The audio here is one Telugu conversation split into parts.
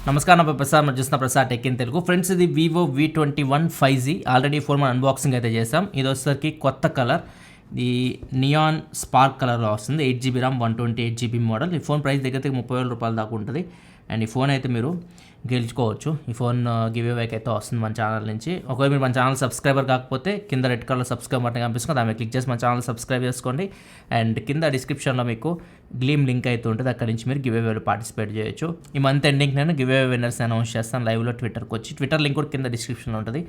నమస్కారం, నా ప్రసాద్. మనం చూస్తున్న Prasad tech in Telugu. Friends, ఇది Vivo V21 5G. Already phone మనం అన్బాక్సింగ్ అయితే చేసాం. ఇది వచ్చేసరికి కొత్త కలర్, ఇది నియాన్ స్పార్క్ కలర్లో వస్తుంది. 8GB RAM, 128GB model. ఈ ఫోన్ ప్రైస్ దగ్గర 30,000 రూపాయల దాకా ఉంటుంది. అండ్ ఈ ఫోన్ అయితే మీరు గెలుచుకోవచ్చు. ఈ ఫోన్ గివ్ అవేకి అయితే వస్తుంది మన ఛానల్ నుంచి. ఒకవేళ మీరు మన ఛానల్ సబ్స్క్రైబర్ కాకపోతే కింద రెడ్ కలర్ సబ్స్క్రైబ్ బటన్ కనిపిస్తుంది, దాని మీద క్లిక్ చేసి మన ఛానల్ సబ్స్క్రైబ్ చేసుకోండి. అండ్ కింద డిస్క్రిప్షన్లో మీకు గ్లీమ్ లింక్ అయితే ఉంటుంది, అక్కడి నుంచి మీరు గివ్ అవేలో పార్టిసిపేట్ చేయొచ్చు. ఈ మంత్ ఎండింగ్ నేను గివ్ అవే విన్నర్స్ అనౌన్స్ చేస్తాను లైవ్లో ట్విట్టర్కి వచ్చి. ట్విట్టర్ లింక్ కూడా కింద డిస్క్రిప్షన్లో ఉంటుంది,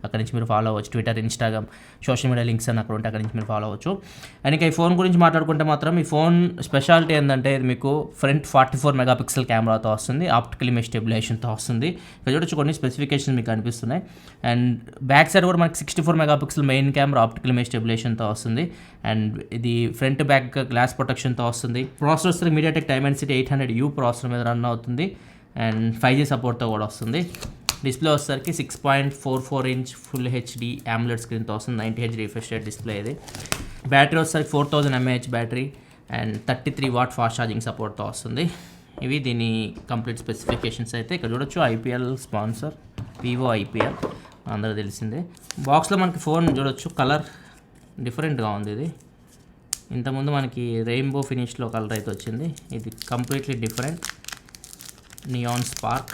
అక్కడి నుంచి మీరు ఫాలో అవ్వచ్చు. Twitter, Instagram, social media links అని అక్కడ ఉంటే అక్కడి నుంచి మీరు ఫాలో అవ్వచ్చు. అండ్ ఇంకా ఈ ఫోన్ గురించి మాట్లాడుకుంటే మాత్రం ఈ ఫోన్ స్పెషాలిటీ ఏంటంటే ఇది మీకు ఫ్రంట్ 44 మెగాపిక్సెల్ కెమెరాతో వస్తుంది, ఆప్టికల్ ఇమేజ్ స్టెబిలైజేషన్తో వస్తుంది. ఇక్కడ చూడొచ్చు కొన్ని స్పెసిఫికేషన్స్ మీకు కనిపిస్తున్నాయి. అండ్ బ్యాక్ సైడ్ కూడా మనకి 64 megapixel main camera optical image స్టెబిలైజేషన్తో వస్తుంది. అండ్ ఇది ఫ్రంట్ బ్యాక్ గ్లాస్ ప్రొటెక్షన్తో వస్తుంది. ప్రాసెసర్ వస్తుంది మీడియాటెక్ డైమెన్సిటీ 800U ప్రాసెసర్ మీద రన్ అవుతుంది. అండ్ 5G సపోర్ట్తో కూడా వస్తుంది. డిస్ప్లే వచ్చేసరికి 6.44 ఇంచ్ ఫుల్ హెచ్డి AMOLED స్క్రీన్తో వస్తుంది. 90Hz రిఫ్రెష్ రేట్ డిస్ప్లే ఇది. బ్యాటరీ వచ్చేసరికి 4000 mAh battery and 33W fast charging సపోర్ట్తో వస్తుంది. ఇవి దీని కంప్లీట్ స్పెసిఫికేషన్స్ అయితే. ఇక్కడ చూడొచ్చు IPL స్పాన్సర్, వివో IPL అందరూ తెలిసిందే. బాక్స్లో మనకి ఫోన్ చూడొచ్చు, కలర్ డిఫరెంట్గా ఉంది. ఇది ఇంతకుముందు మనకి రెయిన్బో ఫినిష్లో కలర్ అయితే వచ్చింది, ఇది కంప్లీట్లీ డిఫరెంట్ నియాన్ స్పార్క్.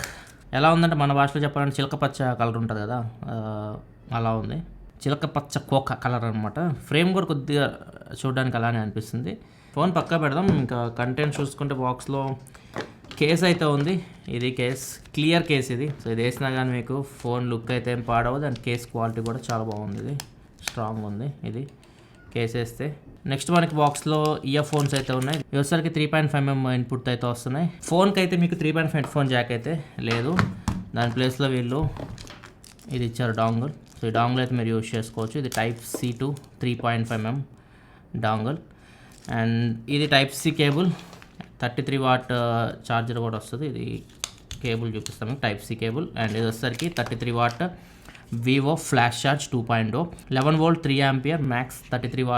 ఎలా ఉందంటే మన భాషలో చెప్పాలంటే చిలకపచ్చ కలర్ ఉంటుంది కదా, అలా ఉంది. చిలకపచ్చ కోక కలర్ అనమాట. ఫ్రేమ్ కూడా కొద్దిగా చూడడానికి అలానే అనిపిస్తుంది. ఫోన్ పక్కా పెడదాం. ఇంకా కంటెంట్ చూసుకుంటే బాక్స్లో కేస్ అయితే ఉంది. ఇది కేస్, క్లియర్ కేస్ ఇది. సో ఇది వేసినా కానీ మీకు ఫోన్ లుక్ అయితే ఏం పాడవదు. అండ్ కేస్ క్వాలిటీ కూడా చాలా బాగుంది, ఇది స్ట్రాంగ్ ఉంది. ఇది కేస్ వేస్తే నెక్స్ట్ మనకి బాక్స్లో ఇయర్ ఫోన్స్ అయితే ఉన్నాయి. ఇవసరికి 3.5mm ఇన్పుట్ అయితే వస్తున్నాయి. ఫోన్కి అయితే మీకు 3.5 హెడ్ఫోన్ జాక్ అయితే లేదు, దాని ప్లేస్లో వీళ్ళు ఇది ఇచ్చారు డాంగిల్. సో ఈ డాంగిల్ అయితే మీరు యూజ్ చేసుకోవచ్చు. ఇది Type-C to 3.5mm dongle. And ఇది Type-C కేబుల్, 33W ఛార్జర్ కూడా వస్తుంది. ఇది కేబుల్ చూపిస్తాము, Type-C కేబుల్. అండ్ ఇది వచ్చేసరికి 33W Vivo flash charge 2.0, 11V 3A max 33W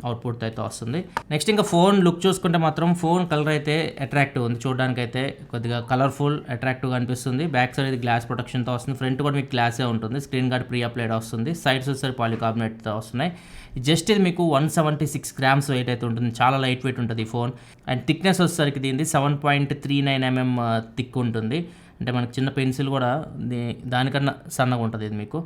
output అయితే వస్తుంది. నెక్స్ట్ ఇంకా ఫోన్ లుక్ చూసుకుంటే మాత్రం ఫోన్ కలర్ అయితే అట్రాక్టివ్ ఉంది, చూడడానికి అయితే కొద్దిగా కలర్ఫుల్ అట్రాక్టివ్గా అనిపిస్తుంది. బ్యాక్ సైడ్ ఇది గ్లాస్ ప్రొటెక్షన్తో వస్తుంది. ఫ్రంట్ కూడా మీకు గ్లాసే ఉంటుంది. స్క్రీన్ గార్డ్ ప్రీ అప్లైడ్ వస్తుంది. సైడ్స్ వచ్చేసరికి పాలికార్బోనేట్తో వస్తున్నాయి. జస్ట్ ఇది మీకు 176 grams వెయిట్ అయితే ఉంటుంది, చాలా లైట్ వెయిట్ ఉంటుంది ఈ ఫోన్. అండ్ థిక్నెస్ వచ్చేసరికి దీనిది 7.39mm థిక్ ఉంటుంది. అంటే మనకి చిన్న పెన్సిల్ కూడా దానికన్నా సన్నగా ఉంటుంది ఇది మీకు.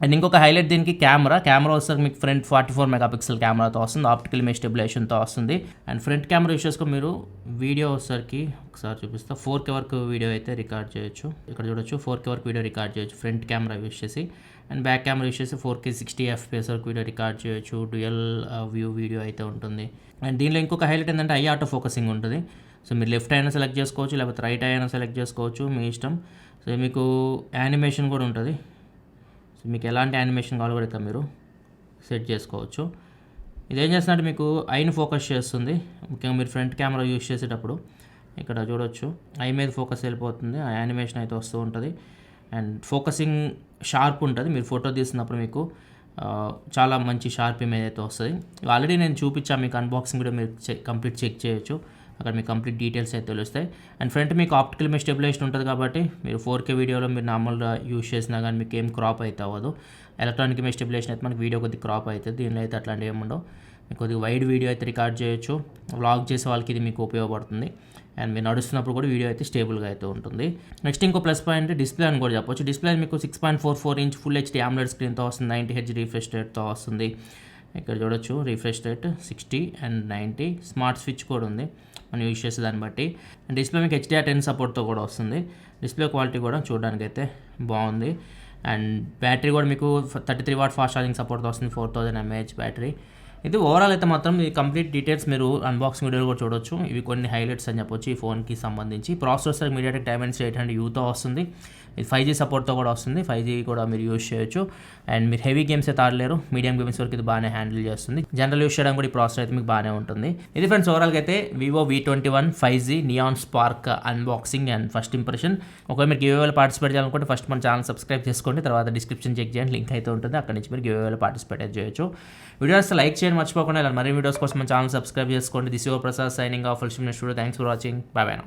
అండ్ ఇంకొక హైలైట్ దీనికి కెమెరా వచ్చేసరికి మీకు ఫ్రంట్ 44 మెగాపిక్సెల్ కెమెరాతో వస్తుంది, ఆప్టికల్ ఇమేజ్ స్టెబిలైజేషన్తో వస్తుంది. అండ్ ఫ్రంట్ కెమెరా యూస్ చేసుకొని మీరు వీడియో వచ్చేసరికి ఒకసారి చూపిస్తా, 4K వరకు వీడియో అయితే రికార్డ్ చేయొచ్చు. ఇక్కడ చూడొచ్చు 4K వరకు వీడియో రికార్డ్ చేయొచ్చు ఫ్రంట్ కెమెరా యూస్ చేసి. అండ్ బ్యాక్ కెమెరా యూస్ చేసి 4K 60fps వరకు వీడియో రికార్డ్ చేయొచ్చు. డ్యూయల్ వ్యూ వీడియో అయితే ఉంటుంది. అండ్ దీనిలో ఇంకొక హైలైట్ ఏంటంటే ఐ ఆటో ఫోకసింగ్ ఉంటుంది. సో మీరు లెఫ్ట్ అయినా సెలెక్ట్ చేసుకోవచ్చు, లేకపోతే రైట్ అయినా సెలెక్ట్ చేసుకోవచ్చు, మీ ఇష్టం. సో మీకు యానిమేషన్ కూడా ఉంటుంది. సో మీకు ఎలాంటి యానిమేషన్ కావాలో కూడా ఇక్కడ మీరు సెట్ చేసుకోవచ్చు. ఇదేం చేస్తుందంటే మీకు ఐని ఫోకస్ చేస్తుంది. ముఖ్యంగా మీరు ఫ్రంట్ కెమెరా యూస్ చేసేటప్పుడు ఇక్కడ చూడొచ్చు ఐ మీద ఫోకస్ వెళ్ళిపోతుంది, ఆ యానిమేషన్ అయితే వస్తూ ఉంటుంది. అండ్ ఫోకసింగ్ షార్ప్ ఉంటుంది. మీరు ఫోటో తీసినప్పుడు మీకు చాలా మంచి షార్ప్ ఇమేజ్ అయితే వస్తుంది. ఆల్రెడీ నేను చూపించాను మీకు అన్బాక్సింగ్ కూడా, మీరు కంప్లీట్ చెక్ చేయొచ్చు, అక్కడ మీకు కంప్లీట్ డీటెయిల్స్ అయితే తెలుస్తాయి. అండ్ ఫ్రంట్ మీకు ఆప్టికల్ ఇమేజ్ స్టెబిలైజేషన్ ఉంటుంది కాబట్టి మీరు 4K వీడియోలో మీరు నార్మల్గా యూస్ చేసినా కానీ మీకు ఏం క్రాప్ అయితే అవ్వదు. ఎలక్ట్రానిక్ ఇమేజ్ స్టెబిలైజేషన్ అయితే మనకి వీడియో కొద్దిగా క్రాప్ అవుతుంది, దీనిలో అయితే అట్లాంటివి ఏమి ఉండవు. మీకు కొద్దిగా వైడ్ వీడియో అయితే రికార్డ్ చేయొచ్చు. వ్లాగ్ చేసే వాళ్ళకి ఇది మీకు ఉపయోగపడుతుంది. అండ్ మీరు నడుస్తున్నప్పుడు కూడా వీడియో అయితే స్టేబుల్గా అయితే ఉంటుంది. నెక్స్ట్ ఇంకో ప్లస్ పాయింట్ డిస్ప్లే అని కూడా చెప్పొచ్చు. డిస్ప్లే మీకు 6.44 ఇంచ్ ఫుల్ హెచ్డి AMOLED స్క్రీన్తో వస్తుంది, 90Hz రిఫ్రెష్ రేట్తో వస్తుంది. ఇక్కడ చూడొచ్చు refresh rate 60 and 90. Smart switch కూడా ఉంది మనం యూజ్ చేసే దాన్ని బట్టి. అండ్ డిస్ప్లే మీకు HDR10 సపోర్ట్తో కూడా వస్తుంది. డిస్ప్లే క్వాలిటీ కూడా చూడడానికి అయితే బాగుంది. అండ్ బ్యాటరీ కూడా మీకు 33W ఫాస్ట్ ఛార్జింగ్ సపోర్ట్తో వస్తుంది, 4000 mAh బ్యాటరీ. ఇది ఓవరాల్ అయితే మాత్రం ఈ కంప్లీట్ డీటెయిల్స్ మీరు అన్బాక్సింగ్ వీడియోలో కూడా చూడొచ్చు. ఇవి కొన్ని హైలైట్స్ అని చెప్పొచ్చు ఈ ఫోన్కి సంబంధించి. ప్రాసెసర్ మీడియాటెక్ డైమెన్సిటీ 800Uతో వస్తుంది. ఇది 5G సపోర్ట్తో కూడా వస్తుంది. 5G కూడా మీరు యూజ్ చేయొచ్చు. అండ్ మీరు హెవీ గేమ్స్ అయితే ఆడలేరు, మీడియం గేమ్స్ వరకు ఇది బాగానే హ్యాండిల్ చేస్తుంది. జనరల్ యూస్ చేయడం కూడా ఈ ప్రాసెసర్ అయితే మీకు బాగానే ఉంటుంది. ఇది ఫ్రెండ్స్ ఓవరాల్గా అయితే Vivo V21 5G neon spark unboxing and first impression. ఒకవేళ మీరు గివ్ అవేలో పార్టిసిపేట్ చేయాలనుకుంటే ఫస్ట్ మన ఛానల్ సబ్స్క్రైబ్ చేసుకోండి, తర్వాత డిస్క్రిప్షన్ చెక్ చేయండి, లింక్ అయితే ఉంటుంది, అక్కడ నుంచి మీరు గివ్ అవేలో పార్టిసిపేట్ చేయొచ్చు. వీడియోస్ లైక్ చేయండి మర్చిపోకుండా. ఇలా మరిన్ని వీడియోస్ కోసం మన ఛానల్ సబ్స్క్రైబ్ చేసుకోండి. This your Prasad signing off. Thanks for watching. By by.